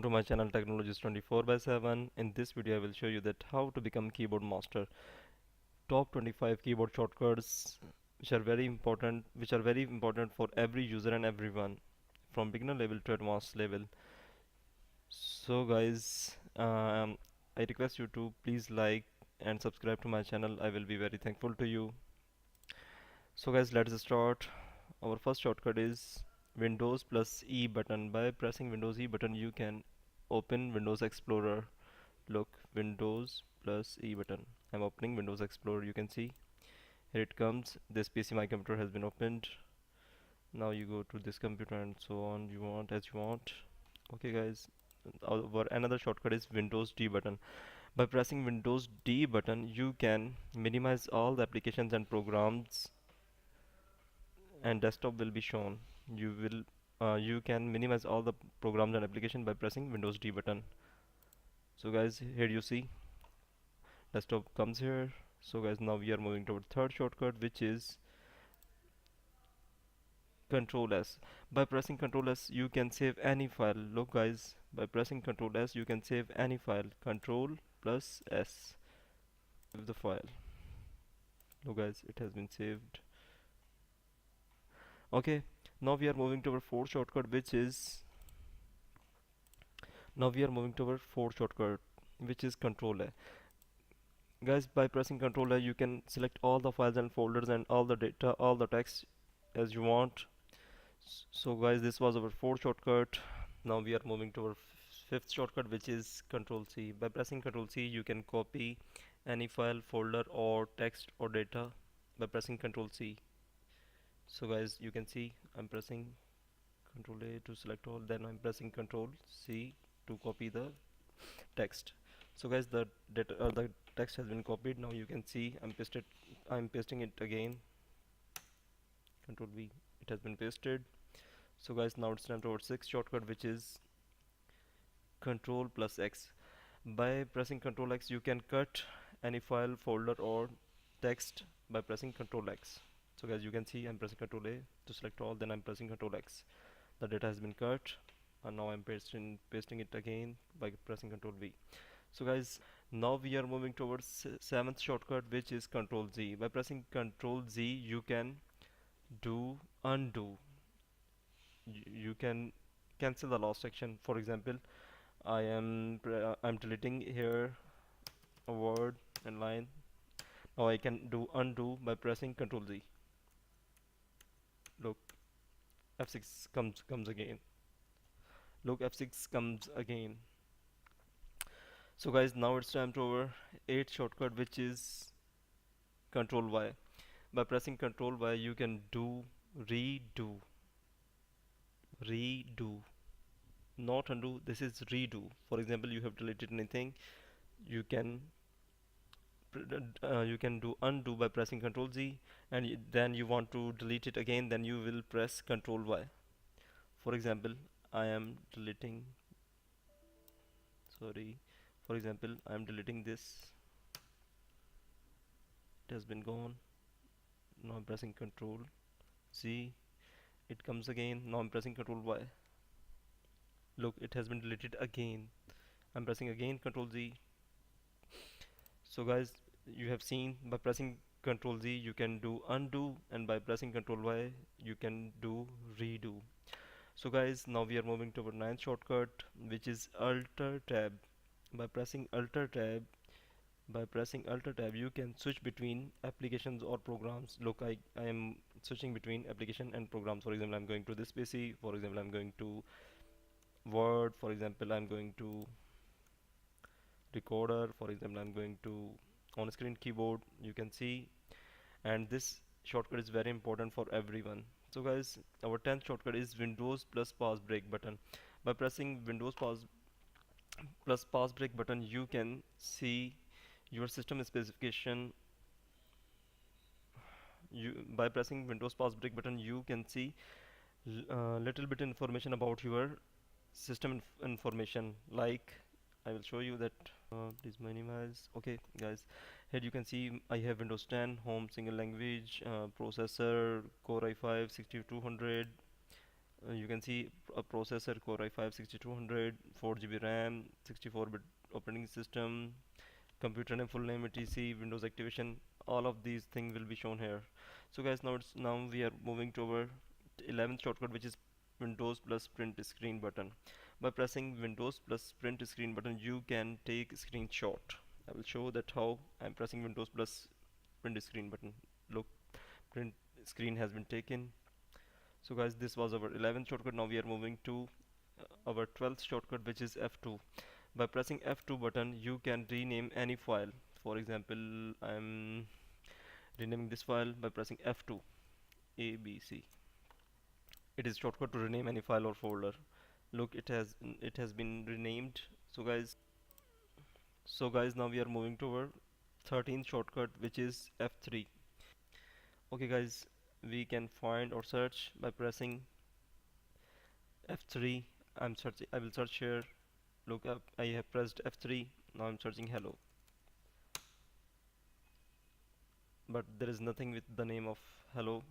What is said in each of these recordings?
To my channel Technologies 24/7. In this video I will show you that how to become keyboard master. Top 25 keyboard shortcuts which are very important for every user and everyone from beginner level to advanced level. So guys, I request you to please like and subscribe to my channel. I will be very thankful to you. So guys, let's start. Our first shortcut is Windows plus E button. By pressing Windows E button you can open Windows Explorer. Look, Windows plus E button. I'm opening Windows Explorer. You can see here it comes. This PC, my computer has been opened. Now you go to this computer and so on. You want as you want. Okay, guys. Our another shortcut is Windows D button. By pressing Windows D button, you can minimize all the applications and programs, and desktop will be shown. You can minimize all the programs and application by pressing Windows D button. So guys, here you see desktop comes here. So guys, now we are moving to our third shortcut, which is Control S. By pressing Control S you can save any file. Look guys, by pressing Control S you can save any file. Control plus S, save the file. Look guys, it has been saved. Okay, now we are moving to our fourth shortcut, which is Control A. Guys, by pressing Control A you can select all the files and folders and all the data, all the text as you want. So guys, this was our fourth shortcut. Now we are moving to our fifth shortcut, which is Control C. By pressing Control C you can copy any file, folder or text or data by pressing Control C. So guys, you can see I'm pressing Control A to select all, then I'm pressing Control C to copy the text. So guys, the text has been copied. Now you can see I'm pasting it again. Control V, it has been pasted. So guys, now it's time to our sixth shortcut, which is Control plus X. By pressing Control X you can cut any file, folder or text by pressing Control X. So guys, you can see I'm pressing Control A to select all, then I'm pressing Control X. The data has been cut, and now I'm pasting it again by pressing Control V. So guys, now we are moving towards seventh shortcut, which is Control Z. By pressing Control Z you can do undo. You can cancel the last section. For example, I'm deleting here a word and line. Now I can do undo by pressing Control Z. Look, F6 comes again. Look, F6 comes again. So guys, now it's time to our eighth shortcut, which is Control Y. By pressing Control Y you can do redo. Redo, not undo. This is redo. For example, you have deleted anything, you can you can do undo by pressing Control Z, and then you want to delete it again, then you will press Control Y. For example, I am deleting, sorry, for example, I am deleting this. It has been gone. Now I'm pressing Control Z. It comes again. Now I'm pressing Control Y. Look, it has been deleted again. I'm pressing again Control Z. So guys, you have seen by pressing Control Z you can do undo, and by pressing Control Y you can do redo. So guys, now we are moving to our ninth shortcut, which is Alter Tab. By pressing Alter Tab, you can switch between applications or programs. Look, I am switching between application and programs. For example, I'm going to this PC. For example, I'm going to Word. For example, I'm going to Recorder. For example, I'm going to on screen keyboard. You can see, and this shortcut is very important for everyone. So guys, our 10th shortcut is Windows plus pause break button. By pressing Windows pause plus pause break button you can see your system specification. By pressing Windows pause break button you can see little bit information about your system information. Like, I will show you that. Please minimize. Okay guys, here you can see I have Windows 10 home, single language, processor Core i5 6200, You can see a processor Core i5 6200, 4 GB RAM, 64-bit operating system, computer name, full name, etc, Windows activation. All of these things will be shown here. So guys, now we are moving to our 11th shortcut, which is Windows plus print screen button. By pressing Windows plus print screen button, you can take screenshot. I will show that how I'm pressing Windows plus print screen button. Look, print screen has been taken. So guys, this was our 11th shortcut. Now we are moving to our 12th shortcut, which is F2. By pressing F2 button, you can rename any file. For example, I'm renaming this file by pressing F2, ABC. It is shortcut to rename any file or folder. Look, it has been renamed. So guys, now we are moving to our 13th shortcut, which is F3. Okay guys, we can find or search by pressing F3. I will search here. Look up, I have pressed F3. Now I'm searching hello, but there is nothing with the name of hello.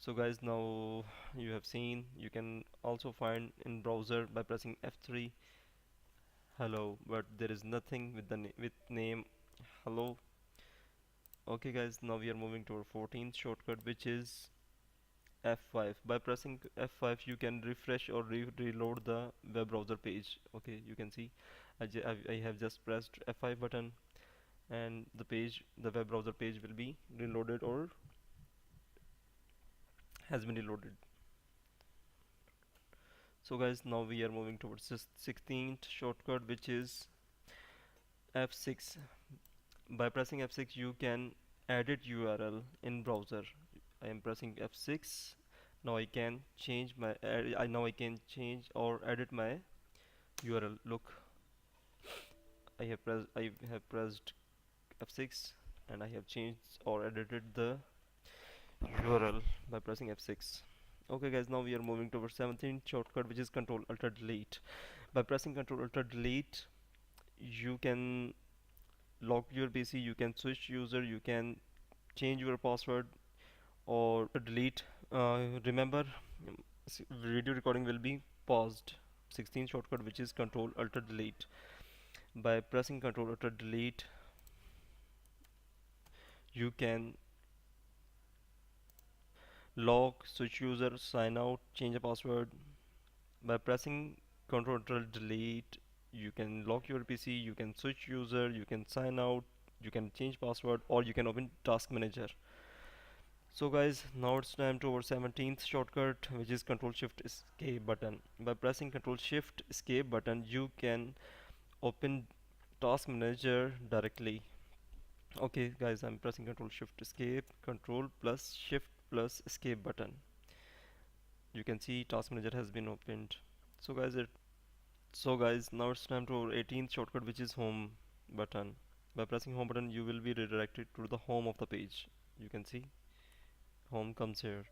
So guys, now you have seen, you can also find in browser by pressing F3 hello, but there is nothing with the with name hello. Okay guys, now we are moving to our 14th shortcut, which is F5. By pressing F5, you can refresh or reload the web browser page. Okay, you can see I have just pressed F5 button, and the web browser page will be reloaded or has been reloaded. So guys, now we are moving towards the 16th shortcut, which is F6. By pressing F6, you can edit URL in browser. I am pressing F6. Now I can change my now I can change or edit my URL. Look, I have pressed F6, and I have changed or edited the URL by pressing F6. Okay guys, now we are moving to our 17th shortcut, which is Control Alt Delete. By pressing Control Alt Delete, you can lock your PC, you can switch user, you can change your password or delete. Remember, video recording will be paused. 16th shortcut, which is Control Alt Delete. By pressing Control Alt Delete, you can lock, switch user, sign out, change a password. By pressing Control Alt Delete, you can lock your PC, you can switch user, you can sign out, you can change password, or you can open Task Manager. So guys, now it's time to our 17th shortcut, which is Control Shift Escape button. By pressing Control Shift Escape button, you can open Task Manager directly. Okay guys, I'm pressing Control Shift Escape, Control plus Shift plus Escape button. You can see Task Manager has been opened. So guys, now it's time to our 18th shortcut, which is Home button. By pressing Home button, you will be redirected to the home of the page. You can see home comes here.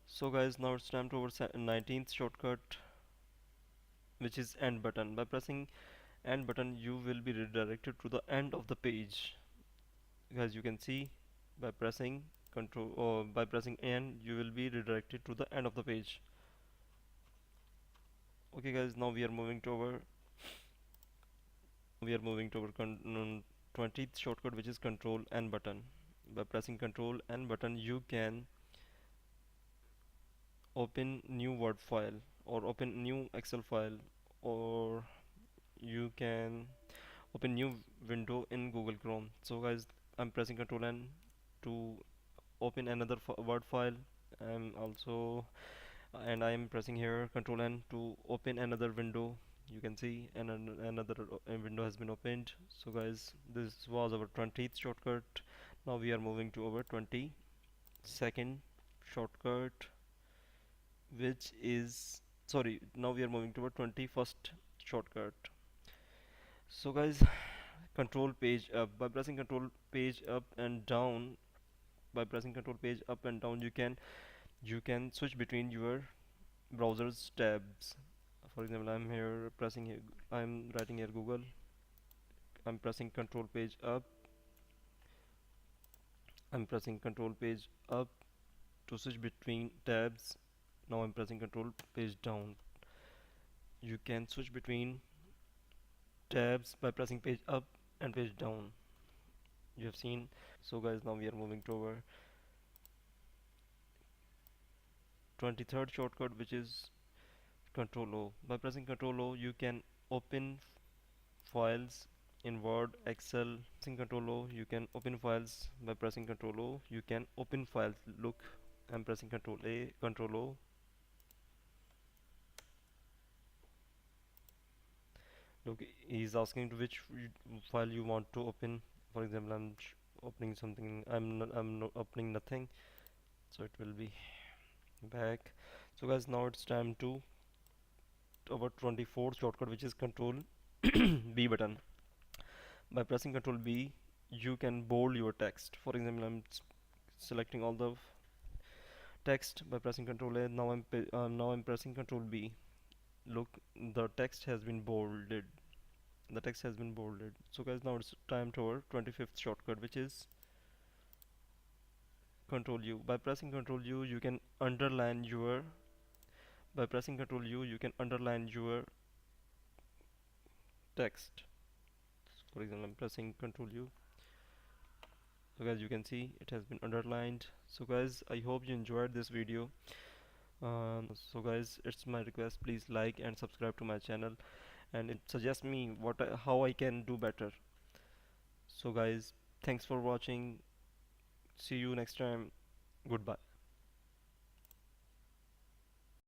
So guys, now it's time to our 19th shortcut, which is End button. By pressing End button, you will be redirected to the end of the page. Guys, you can see by pressing control or by pressing End, you will be redirected to the end of the page. Okay guys, now we are moving to our 20th shortcut, which is Control N button. By pressing Control N button, you can open new Word file or open new Excel file, or you can open new window in Google Chrome. So guys, I'm pressing Control N to open another Word file. I'm also and I am pressing here Control N to open another window. You can see another window has been opened. So guys, this was our 20th shortcut. Now we are moving to our 22nd shortcut, which is sorry, now we are moving to our 21st shortcut. So guys, control page up. By pressing control page up and down, by pressing control page up and down, you can switch between your browser's tabs. For example, I'm writing here Google. I'm pressing control page up. I'm pressing control page up to switch between tabs. Now I'm pressing control page down. You can switch between tabs by pressing page up and page down. You have seen. So guys, now we are moving to our 23rd shortcut, which is control O. By pressing control O you can open files in Word, Excel. Pressing control O you can open files. By pressing control O you can open files. Look, I'm pressing control A, control O. Look, he's asking to which file you want to open. For example, I'm opening something. I'm not opening nothing, so it will be back. So guys, now it's time to our 24th shortcut, which is control B button. By pressing control B you can bold your text. For example, I'm selecting all the text by pressing control A. Now I'm pressing control B. Look, the text has been bolded. The text has been bolded. So guys, now it's time to our 25th shortcut, which is control U. By pressing control U you can underline your text. For example, I'm pressing control U. So guys, you can see it has been underlined. So guys, I hope you enjoyed this video. So guys, it's my request, please like and subscribe to my channel, and it suggests me how I can do better. So guys, thanks for watching. See you next time. Goodbye.